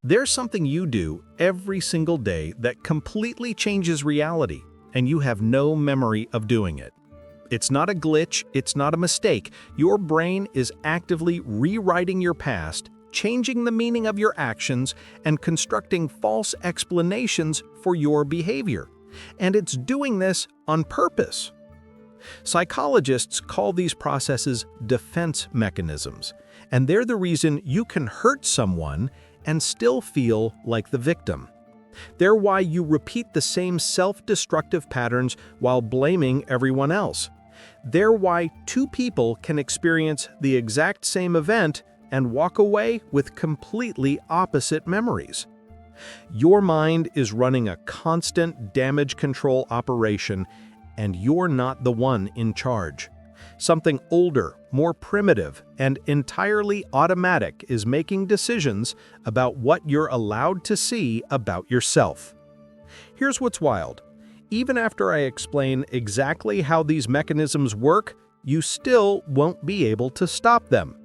There's something you do every single day that completely changes reality, and you have no memory of doing it. It's not a glitch, it's not a mistake. Your brain is actively rewriting your past, changing the meaning of your actions, and constructing false explanations for your behavior. And it's doing this on purpose. Psychologists call these processes defense mechanisms, and they're the reason you can hurt someone and still feel like the victim. They're why you repeat the same self-destructive patterns while blaming everyone else. They're why two people can experience the exact same event and walk away with completely opposite memories. Your mind is running a constant damage control operation, and you're not the one in charge. Something older, more primitive, and entirely automatic is making decisions about what you're allowed to see about yourself. Here's what's wild. Even after I explain exactly how these mechanisms work, you still won't be able to stop them.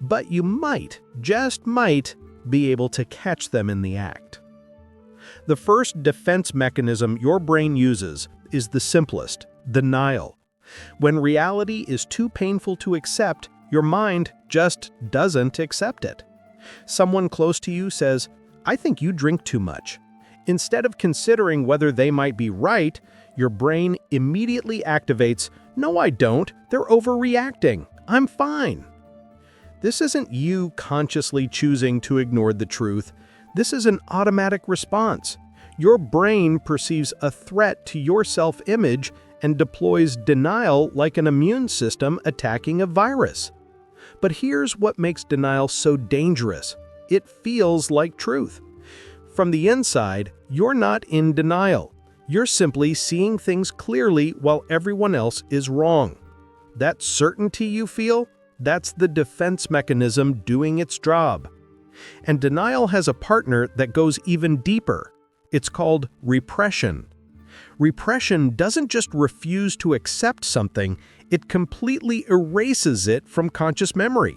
But you might, just might, be able to catch them in the act. The first defense mechanism your brain uses is the simplest: denial. When reality is too painful to accept, your mind just doesn't accept it. Someone close to you says, "I think you drink too much." Instead of considering whether they might be right, your brain immediately activates, "No, I don't. They're overreacting. I'm fine." This isn't you consciously choosing to ignore the truth. This is an automatic response. Your brain perceives a threat to your self-image and deploys denial like an immune system attacking a virus. But here's what makes denial so dangerous. It feels like truth. From the inside, you're not in denial. You're simply seeing things clearly while everyone else is wrong. That certainty you feel, that's the defense mechanism doing its job. And denial has a partner that goes even deeper. It's called repression. Repression doesn't just refuse to accept something, it completely erases it from conscious memory.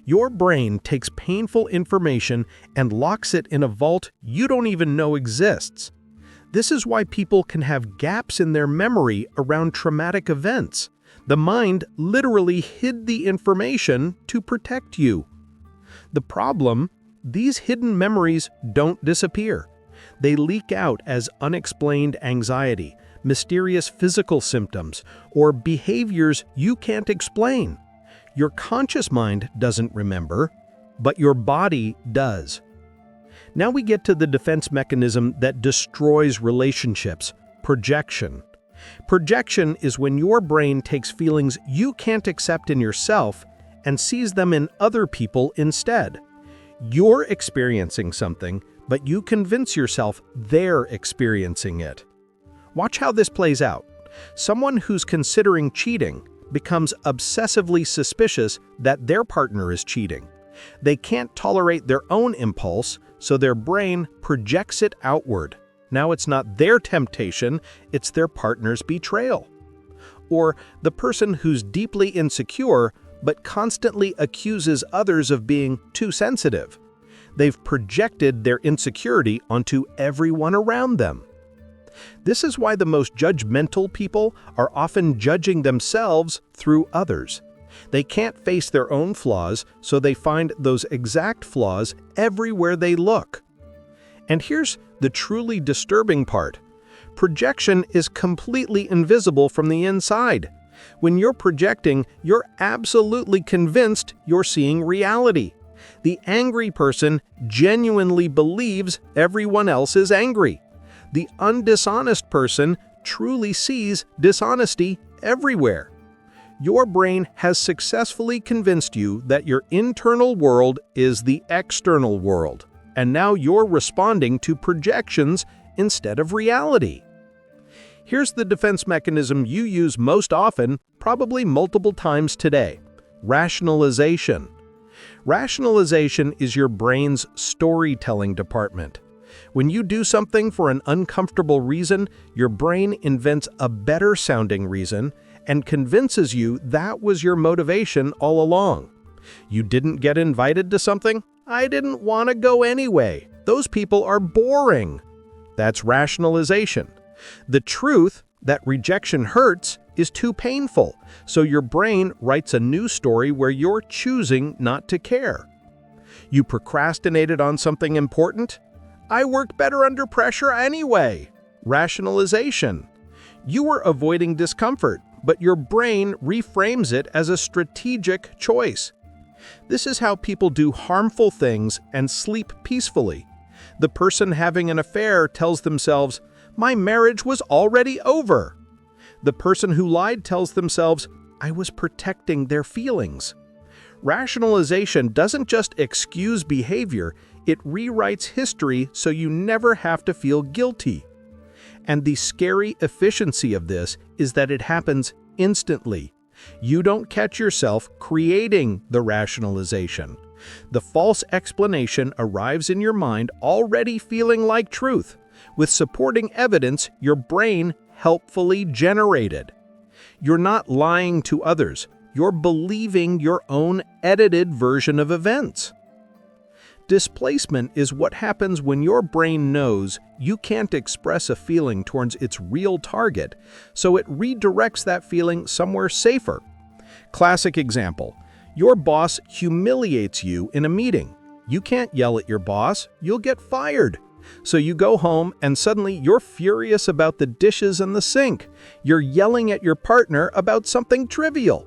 Your brain takes painful information and locks it in a vault you don't even know exists. This is why people can have gaps in their memory around traumatic events. The mind literally hid the information to protect you. The problem? These hidden memories don't disappear. They leak out as unexplained anxiety, mysterious physical symptoms, or behaviors you can't explain. Your conscious mind doesn't remember, but your body does. Now we get to the defense mechanism that destroys relationships: projection. Projection is when your brain takes feelings you can't accept in yourself and sees them in other people instead. You're experiencing something, but you convince yourself they're experiencing it. Watch how this plays out. Someone who's considering cheating becomes obsessively suspicious that their partner is cheating. They can't tolerate their own impulse, so their brain projects it outward. Now it's not their temptation, it's their partner's betrayal. Or the person who's deeply insecure but constantly accuses others of being too sensitive. They've projected their insecurity onto everyone around them. This is why the most judgmental people are often judging themselves through others. They can't face their own flaws, so they find those exact flaws everywhere they look. And here's the truly disturbing part. Projection is completely invisible from the inside. When you're projecting, you're absolutely convinced you're seeing reality. The angry person genuinely believes everyone else is angry. The undishonest person truly sees dishonesty everywhere. Your brain has successfully convinced you that your internal world is the external world, and now you're responding to projections instead of reality. Here's the defense mechanism you use most often, probably multiple times today: rationalization. Rationalization is your brain's storytelling department. When you do something for an uncomfortable reason, your brain invents a better-sounding reason and convinces you that was your motivation all along. You didn't get invited to something? I didn't want to go anyway. Those people are boring. That's rationalization. The truth that rejection hurts is too painful, so your brain writes a new story where you're choosing not to care. You procrastinated on something important? I work better under pressure anyway. Rationalization. You were avoiding discomfort, but your brain reframes it as a strategic choice. This is how people do harmful things and sleep peacefully. The person having an affair tells themselves, "My marriage was already over." The person who lied tells themselves, "I was protecting their feelings." Rationalization doesn't just excuse behavior, it rewrites history so you never have to feel guilty. And the scary efficiency of this is that it happens instantly. You don't catch yourself creating the rationalization. The false explanation arrives in your mind already feeling like truth, with supporting evidence your brain helpfully generated. You're not lying to others, you're believing your own edited version of events. Displacement is what happens when your brain knows you can't express a feeling towards its real target, so it redirects that feeling somewhere safer. Classic example: your boss humiliates you in a meeting. You can't yell at your boss, you'll get fired. So you go home and suddenly you're furious about the dishes in the sink. You're yelling at your partner about something trivial.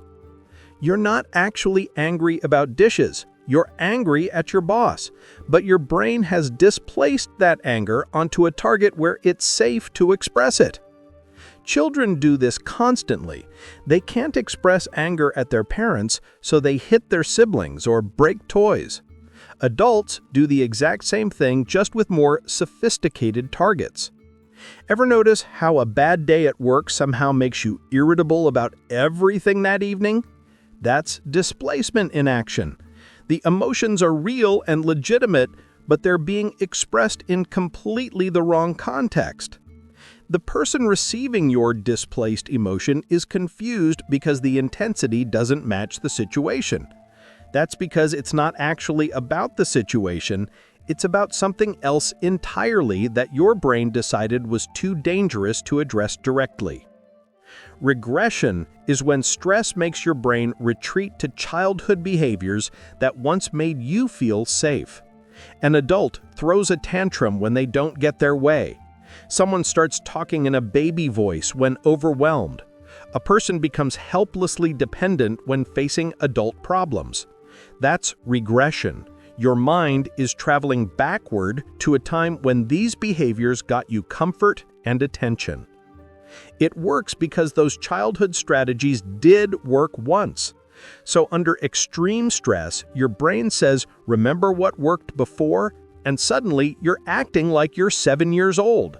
You're not actually angry about dishes. You're angry at your boss, but your brain has displaced that anger onto a target where it's safe to express it. Children do this constantly. They can't express anger at their parents, so they hit their siblings or break toys. Adults do the exact same thing, just with more sophisticated targets. Ever notice how a bad day at work somehow makes you irritable about everything that evening? That's displacement in action. The emotions are real and legitimate, but they're being expressed in completely the wrong context. The person receiving your displaced emotion is confused because the intensity doesn't match the situation. That's because it's not actually about the situation, it's about something else entirely that your brain decided was too dangerous to address directly. Regression is when stress makes your brain retreat to childhood behaviors that once made you feel safe. An adult throws a tantrum when they don't get their way. Someone starts talking in a baby voice when overwhelmed. A person becomes helplessly dependent when facing adult problems. That's regression. Your mind is traveling backward to a time when these behaviors got you comfort and attention. It works because those childhood strategies did work once. So under extreme stress, your brain says, "Remember what worked before?" And suddenly you're acting like you're 7 years old.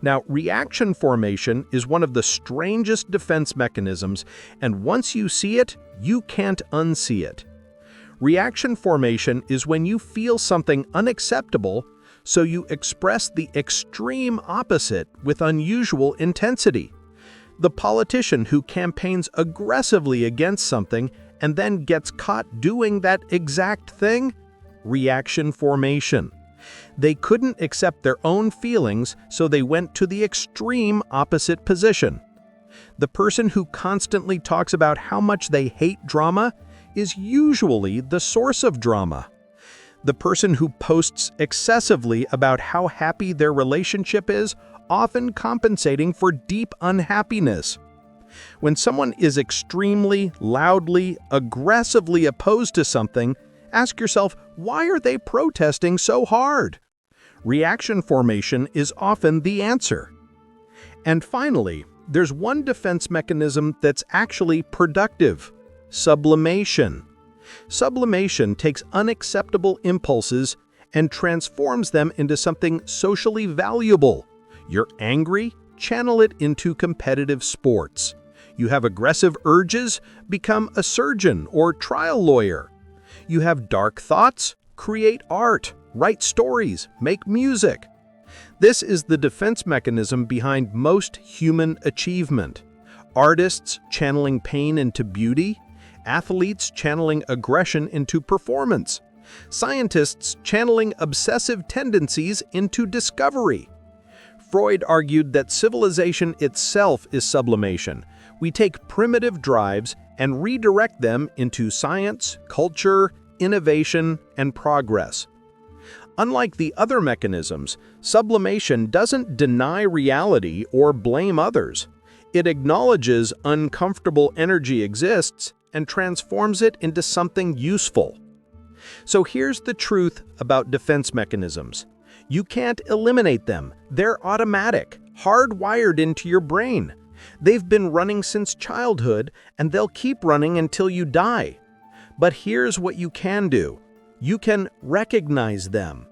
Now, reaction formation is one of the strangest defense mechanisms, and once you see it, you can't unsee it. Reaction formation is when you feel something unacceptable, so you express the extreme opposite with unusual intensity. The politician who campaigns aggressively against something and then gets caught doing that exact thing? Reaction formation. They couldn't accept their own feelings, so they went to the extreme opposite position. The person who constantly talks about how much they hate drama is usually the source of drama. The person who posts excessively about how happy their relationship is, often compensating for deep unhappiness. When someone is extremely, loudly, aggressively opposed to something, ask yourself, why are they protesting so hard? Reaction formation is often the answer. And finally, there's one defense mechanism that's actually productive: sublimation. Sublimation takes unacceptable impulses and transforms them into something socially valuable. You're angry? Channel it into competitive sports. You have aggressive urges? Become a surgeon or trial lawyer. You have dark thoughts? Create art, write stories, make music. This is the defense mechanism behind most human achievement. Artists channeling pain into beauty, athletes channeling aggression into performance. Scientists channeling obsessive tendencies into discovery. Freud argued that civilization itself is sublimation. We take primitive drives and redirect them into science, culture, innovation, and progress. Unlike the other mechanisms, sublimation doesn't deny reality or blame others. It acknowledges uncomfortable energy exists and transforms it into something useful. So here's the truth about defense mechanisms. You can't eliminate them. They're automatic, hardwired into your brain. They've been running since childhood, and they'll keep running until you die. But here's what you can do. You can recognize them.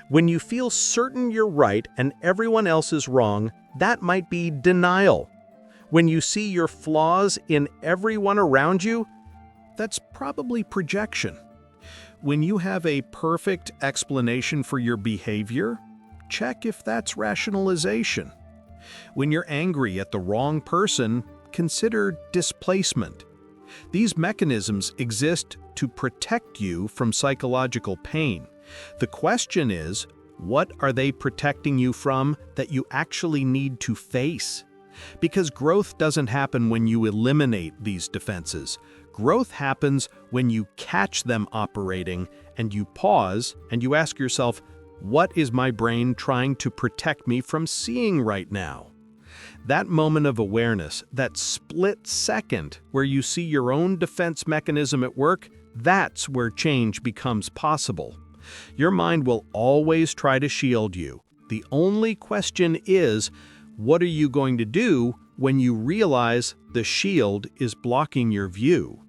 When you feel certain you're right and everyone else is wrong, that might be denial. When you see your flaws in everyone around you, that's probably projection. When you have a perfect explanation for your behavior, check if that's rationalization. When you're angry at the wrong person, consider displacement. These mechanisms exist to protect you from psychological pain. The question is, what are they protecting you from that you actually need to face? Because growth doesn't happen when you eliminate these defenses. Growth happens when you catch them operating and you pause and you ask yourself, what is my brain trying to protect me from seeing right now? That moment of awareness, that split second where you see your own defense mechanism at work, that's where change becomes possible. Your mind will always try to shield you. The only question is, what are you going to do when you realize the shield is blocking your view?